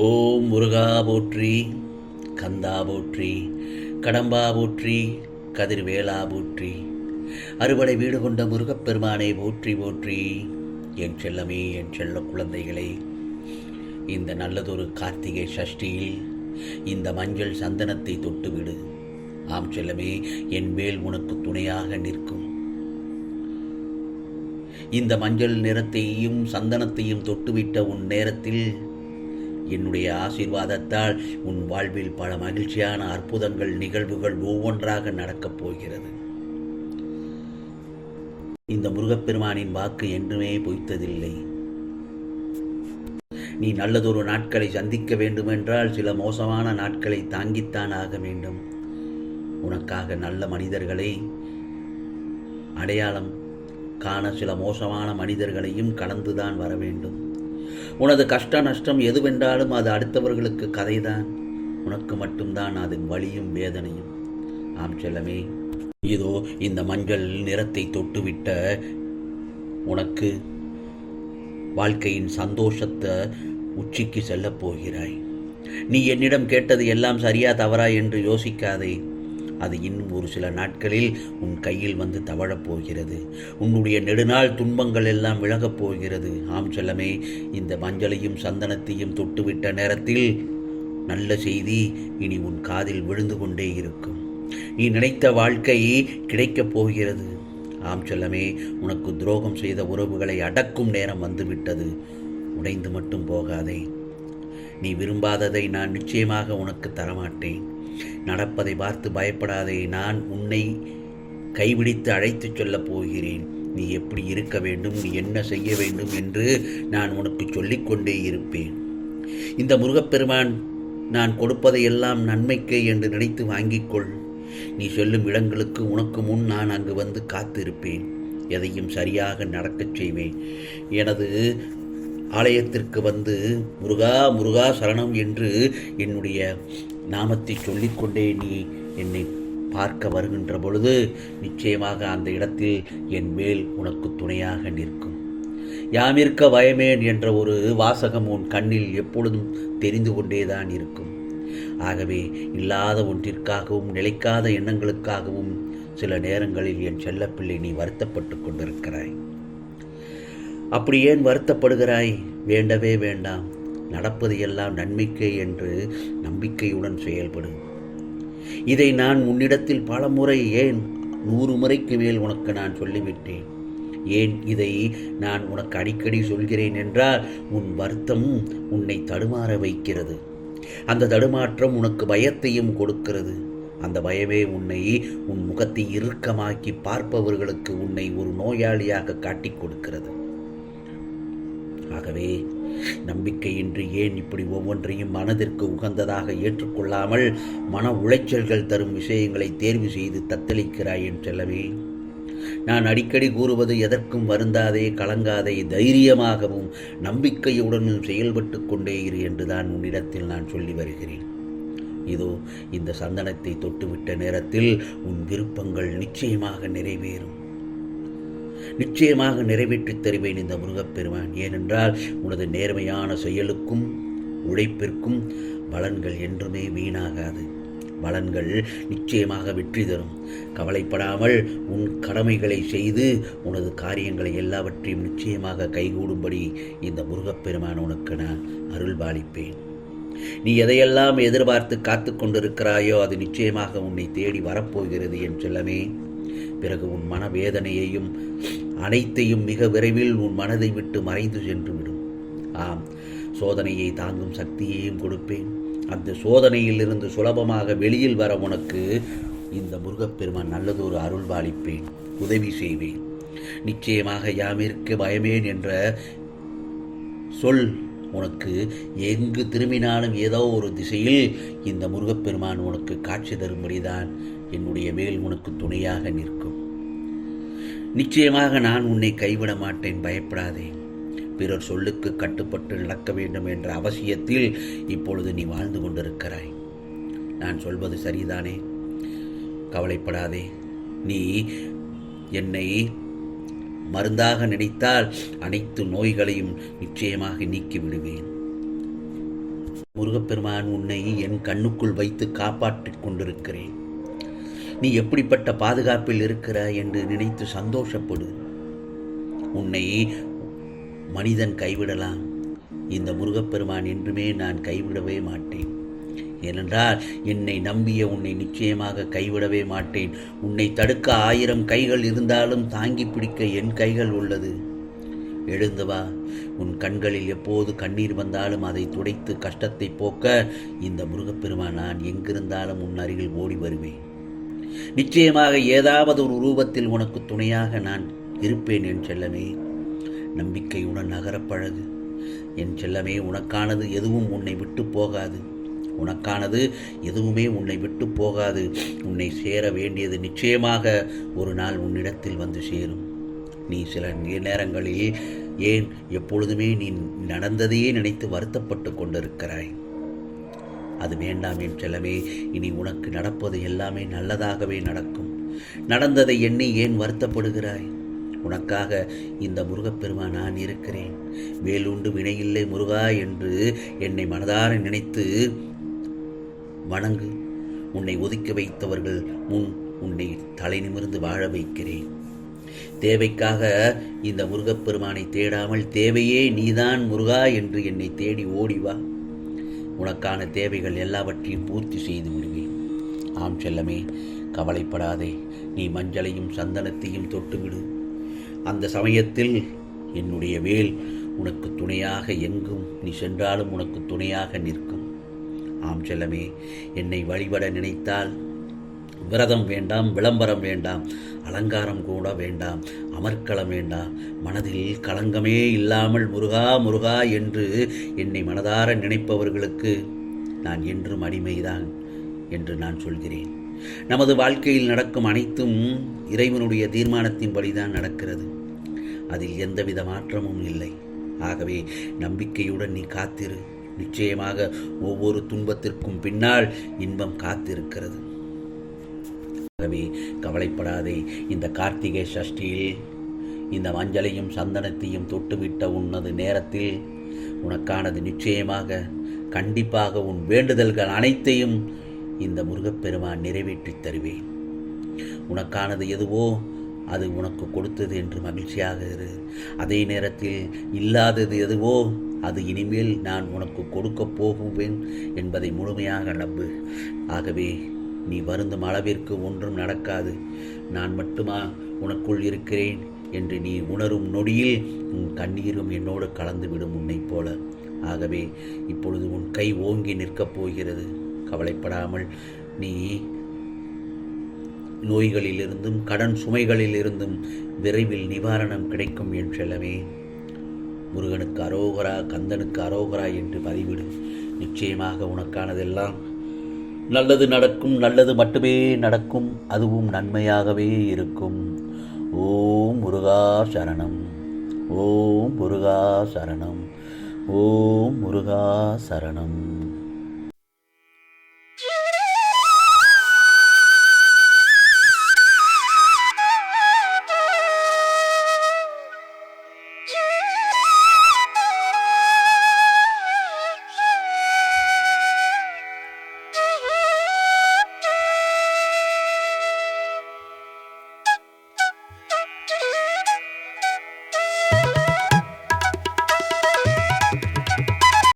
ஓம் முருகா போற்றி, கந்தா போற்றி, கடம்பா போற்றி, கதிர்வேலா போற்றி, அறுபடை வீடு கொண்ட முருகப்பெருமானை போற்றி போற்றி. என் செல்லமே, என் செல்ல குழந்தைகளே, இந்த நல்லதொரு கார்த்திகை சஷ்டியில் இந்த மஞ்சள் சந்தனத்தை தொட்டுவிடு. ஆம் செல்லமே, என் வேல் உனக்கு துணையாக நிற்கும். இந்த மஞ்சள் நிறத்தையும் சந்தனத்தையும் தொட்டுவிட்ட உன் நேரத்தில் என்னுடைய ஆசீர்வாதத்தால் உன் வாழ்வில் பல மகிழ்ச்சியான அற்புதங்கள் நிகழ்வுகள் ஒவ்வொன்றாக நடக்கப் போகிறது. இந்த முருகப்பெருமானின் வாக்கு என்றுமே பொய்த்ததில்லை. நீ நல்லதொரு நாட்களை சந்திக்க வேண்டுமென்றால் சில மோசமான நாட்களை தாங்கித்தான் ஆக வேண்டும். உனக்காக நல்ல மனிதர்களை அடையாளம் காண சில மோசமான மனிதர்களையும் கடந்துதான் வர வேண்டும். உனது கஷ்ட நஷ்டம் எதுவென்றாலும் அது அடுத்தவர்களுக்கு கதைதான், உனக்கு மட்டும்தான் அதன் வலியும் வேதனையும். ஆம் செல்லமே, இதோ இந்த மஞ்சள் நிறத்தை தொட்டுவிட்ட உனக்கு வாழ்க்கையின் சந்தோஷத்தை உச்சிக்கு செல்லப் போகிறாய். நீ என்னிடம் கேட்டது எல்லாம் சரியா தவறா என்று யோசிக்காதே. அது இன்னும் ஒரு சில நாட்களில் உன் கையில் வந்து தவழப் போகிறது. உன்னுடைய நெடுநாள் துன்பங்கள் எல்லாம் விலகப் போகிறது. ஆம் செல்லமே, இந்த மஞ்சளையும் சந்தனத்தையும் தொட்டுவிட்ட நேரத்தில் நல்ல செய்தி இனி உன் காதில் விழுந்து கொண்டே இருக்கும். நீ நினைத்த வாழ்க்கை கிடைக்கப் போகிறது. ஆம் செல்லமே, உனக்கு துரோகம் செய்த உறவுகளை அடக்கும் நேரம் வந்துவிட்டது. உடைந்து மட்டும் போகாதே. நீ விரும்பாததை நான் நிச்சயமாக உனக்கு தரமாட்டேன். நடப்பதை பார்த்து பயப்படாதே. நான் உன்னை கைவிடித்து அழைத்துச் சொல்லப் போகிறேன். நீ எப்படி இருக்க வேண்டும், நீ என்ன செய்ய வேண்டும் என்று நான் உனக்கு சொல்லிக்கொண்டே இருப்பேன். இந்த முருகப்பெருமான் நான் கொடுப்பதையெல்லாம் நன்மைக்கே என்று நினைத்து வாங்கிக்கொள். நீ செல்லும் இடங்களுக்கு உனக்கு முன் நான் அங்கு வந்து காத்திருப்பேன். எதையும் சரியாக நடக்கச் செய்வேன். எனது ஆலயத்திற்கு வந்து முருகா முருகா சரணம் என்று என்னுடைய நாமத்தை சொல்லிக்கொண்டே நீ என்னை பார்க்க வருகின்ற பொழுது நிச்சயமாக அந்த இடத்தில் என் வேல் உனக்கு துணையாக நிற்கும். யாமிருக்க பயமேன் என்ற ஒரு வாசகம் உன் கண்ணில் எப்பொழுதும் தெரிந்து கொண்டேதான் இருக்கும். ஆகவே இல்லாத ஒன்றிற்காகவும் நிலைக்காத எண்ணங்களுக்காகவும் சில நேரங்களில் என் செல்லப்பிள்ளை நீ வருத்தப்பட்டு கொண்டிருக்கிறாய். அப்படி ஏன் வருத்தப்படுகிறாய்? வேண்டவே வேண்டாம். நடப்பது எல்லாம் நன்மைக்கே என்று நம்பிக்கையுடன் செயல்படு. இதை நான் உன்னிடத்தில் பல முறை, ஏன் 100 முறைக்கு மேல் உனக்கு நான் சொல்லிவிட்டேன். ஏன் இதை நான் உனக்கு அடிக்கடி சொல்கிறேன் என்றால், உன் வருத்தம் உன்னை தடுமாற வைக்கிறது. அந்த தடுமாற்றம் உனக்கு பயத்தையும் கொடுக்கிறது. அந்த பயமே உன் முகத்தை இறுக்கமாக்கி பார்ப்பவர்களுக்கு உன்னை ஒரு நோயாளியாக காட்டிக் கொடுக்கிறது. ஆகவே நம்பிக்கையின்றி ஏன் இப்படி ஒவ்வொன்றையும் மனதிற்கு உகந்ததாக ஏற்றுக்கொள்ளாமல் மன உளைச்சல்கள் தரும் விஷயங்களை தேர்வு செய்து தத்தளிக்கிறாய் என் செல்லவே. நான் அடிக்கடி கூறுவது, எதற்கும் வருந்தாதே, கலங்காதே, தைரியமாகவும் நம்பிக்கையுடனும் செயல்பட்டு கொண்டே இரு என்றுதான் உன்னிடத்தில் நான் சொல்லி வருகிறேன். இதோ இந்த சந்தனத்தை தொட்டுவிட்ட நேரத்தில் உன் விருப்பங்கள் நிச்சயமாக நிறைவேறும். நிச்சயமாக நிறைவேற்றித் தருவேன் இந்த முருகப்பெருமான். ஏனென்றால் உனது நேர்மையான செயலுக்கும் உழைப்பிற்கும் பலன்கள் என்றுமே வீணாகாது. பலன்கள் நிச்சயமாக வெற்றி தரும். கவலைப்படாமல் உன் கடமைகளை செய்து உனது காரியங்களை எல்லாவற்றையும் நிச்சயமாக கைகூடும்படி இந்த முருகப்பெருமான் உனக்கு நான் அருள்பாலிப்பேன். நீ எதையெல்லாம் எதிர்பார்த்து காத்து கொண்டிருக்கிறாயோ அது நிச்சயமாக உன்னை தேடி வரப்போகிறது என் செல்லமே. பிறகு உன் மனவேதனையையும் அனைத்தையும் மிக விரைவில் உன் மனதை விட்டு மறைந்து சென்றுவிடும். ஆம், சோதனையை தாங்கும் சக்தியையும் கொடுப்பேன். அந்த சோதனையிலிருந்து சுலபமாக வெளியில் வர உனக்கு இந்த முருகப்பெருமான் நல்லதொரு அருள்பாலிப்பேன், உதவி செய்வேன். நிச்சயமாக யாமிருக்க பயமேன் என்ற சொல் உனக்கு எங்கு திரும்பினாலும் ஏதோ ஒரு திசையில் இந்த முருகப்பெருமான் உனக்கு காட்சி தரும்படிதான் என்னுடைய வேல் உனக்கு துணையாக நிற்கும். நிச்சயமாக நான் உன்னை கைவிட மாட்டேன், பயப்படாதே. பிறர் சொல்லுக்கு கட்டுப்பட்டு நடக்க வேண்டும் என்ற அவசியத்தில் இப்பொழுது நீ வாழ்ந்து கொண்டிருக்கிறாய். நான் சொல்வது சரிதானே? கவலைப்படாதே. நீ என்னை மருந்தாக நினைத்தால் அனைத்து நோய்களையும் நிச்சயமாக நீக்கி விடுவேன். முருகப்பெருமான் உன்னை என் கண்ணுக்குள் வைத்து காப்பாற்றிக் கொண்டிருக்கிறேன். நீ எப்படிப்பட்ட பாதுகாப்பில் இருக்கிறாய் என்று நினைத்து சந்தோஷப்படு. உன்னை மனிதன் கைவிடலாம், இந்த முருகப்பெருமான் என்றுமே நான் கைவிடவே மாட்டேன். ஏனென்றால் என்னை நம்பிய உன்னை நிச்சயமாக கைவிடவே மாட்டேன். உன்னை தடுக்க 1000 கைகள் இருந்தாலும் தாங்கி பிடிக்க என் கைகள் உள்ளது. எழுந்து வா. உன் கண்களில் எப்போது கண்ணீர் வந்தாலும் அதை துடைத்து கஷ்டத்தை போக்க இந்த முருகப்பெருமான் நான் எங்கிருந்தாலும் உன் அருகில் ஓடி வருவேன். நிச்சயமாக ஏதாவது ஒரு ரூபத்தில் உனக்கு துணையாக நான் இருப்பேன் என் செல்லமே. நம்பிக்கையுடன் நகரப்பழகு என் செல்லமே. உனக்கானது எதுவும் உன்னை விட்டு போகாது. உனக்கானது எதுவுமே உன்னை விட்டு போகாது. உன்னை சேர வேண்டியது நிச்சயமாக ஒரு நாள் உன்னிடத்தில் வந்து சேரும். நீ சில நேரங்களில் ஏன் எப்பொழுதுமே நீ நடந்ததையே நினைத்து வருத்தப்பட்டு கொண்டிருக்கிறாய். அது வேண்டாம் என் செல்லமே. இனி உனக்கு நடப்பது எல்லாமே நல்லதாகவே நடக்கும். நடந்ததை எண்ணி ஏன் வருத்தப்படுகிறாய்? உனக்காக இந்த முருகப்பெருமான் நான் இருக்கிறேன். வேலுண்டு வினையில்லை முருகா என்று என்னை மனதார நினைத்து வணங்கு. உன்னை ஒதுக்கி வைத்தவர்கள் முன் உன்னை தலை நிமிர்ந்து வாழ வைக்கிறேன். தேவைக்காக இந்த முருகப்பெருமானை தேடாமல் தேவையே நீதான் முருகா என்று என்னை தேடி ஓடிவா. உனக்கான தேவைகள் எல்லாவற்றையும் பூர்த்தி செய்து விடுவேன். ஆம் செல்லமே, கவலைப்படாதே. நீ மஞ்சளையும் சந்தனத்தையும் தொட்டுவிடு. அந்த சமயத்தில் என்னுடைய வேல் உனக்கு துணையாக, எங்கும் நீ சென்றாலும் உனக்கு துணையாக நிற்கும். ஆம் செல்லமே, என்னை வழிபட நினைத்தால் விரதம் வேண்டாம், விளம்பரம் வேண்டாம், அலங்காரம் கூட வேண்டாம், அமர்க்களம் வேண்டாம். மனதில் களங்கமே இல்லாமல் முருகா முருகா என்று என்னை மனதார நினைப்பவர்களுக்கு நான் என்றும் அடிமைதான் என்று நான் சொல்கிறேன். நமது வாழ்க்கையில் நடக்கும் அனைத்தும் இறைவனுடைய தீர்மானத்தின்படிதான் நடக்கிறது. அதில் எந்தவித மாற்றமும் இல்லை. ஆகவே நம்பிக்கையுடன் நீ காத்திரு. நிச்சயமாக ஒவ்வொரு துன்பத்திற்கும் பின்னால் இன்பம் காத்திருக்கிறது. ஆகவே கவலைப்படாதே. இந்த கார்த்திகை சஷ்டியில் இந்த மஞ்சளையும் சந்தனத்தையும் தொட்டுவிட்ட உன்னது நேரத்தில் உனக்கானது நிச்சயமாக கண்டிப்பாக உன் வேண்டுதல்கள் அனைத்தையும் இந்த முருகப்பெருமான் நிறைவேற்றித் தருவேன். உனக்கானது எதுவோ அது உனக்கு கொடுத்தது என்று மகிழ்ச்சியாக இரு. அதே நேரத்தில் இல்லாதது எதுவோ அது இனிமேல் நான் உனக்கு கொடுக்கப் போகுவேன் என்பதை முழுமையாக நம்பு. ஆகவே நீ வருந்தும் அளவிற்கு ஒன்றும் நடக்காது. நான் மட்டுமா உனக்குள் இருக்கிறேன் என்று நீ உணரும் நொடியில் உன் கண்ணீரும் என்னோடு கலந்துவிடும் உன்னைப் போல. ஆகவே இப்பொழுது உன் கை ஓங்கி நிற்கப் போகிறது. கவலைப்படாமல் நீ நோய்களிலிருந்தும் கடன் சுமைகளிலிருந்தும் விரைவில் நிவாரணம் கிடைக்கும் என் செல்லமே. முருகனுக்கு அரோகரா, கந்தனுக்கு அரோகரா என்று பதிவிடு. நிச்சயமாக உனக்கானதெல்லாம் நல்லது நடக்கும். நல்லது மட்டுமே நடக்கும். அதுவும் நன்மையாகவே இருக்கும். ஓம் முருகா சரணம். ஓம் முருகா சரணம். ஓம் முருகா சரணம்.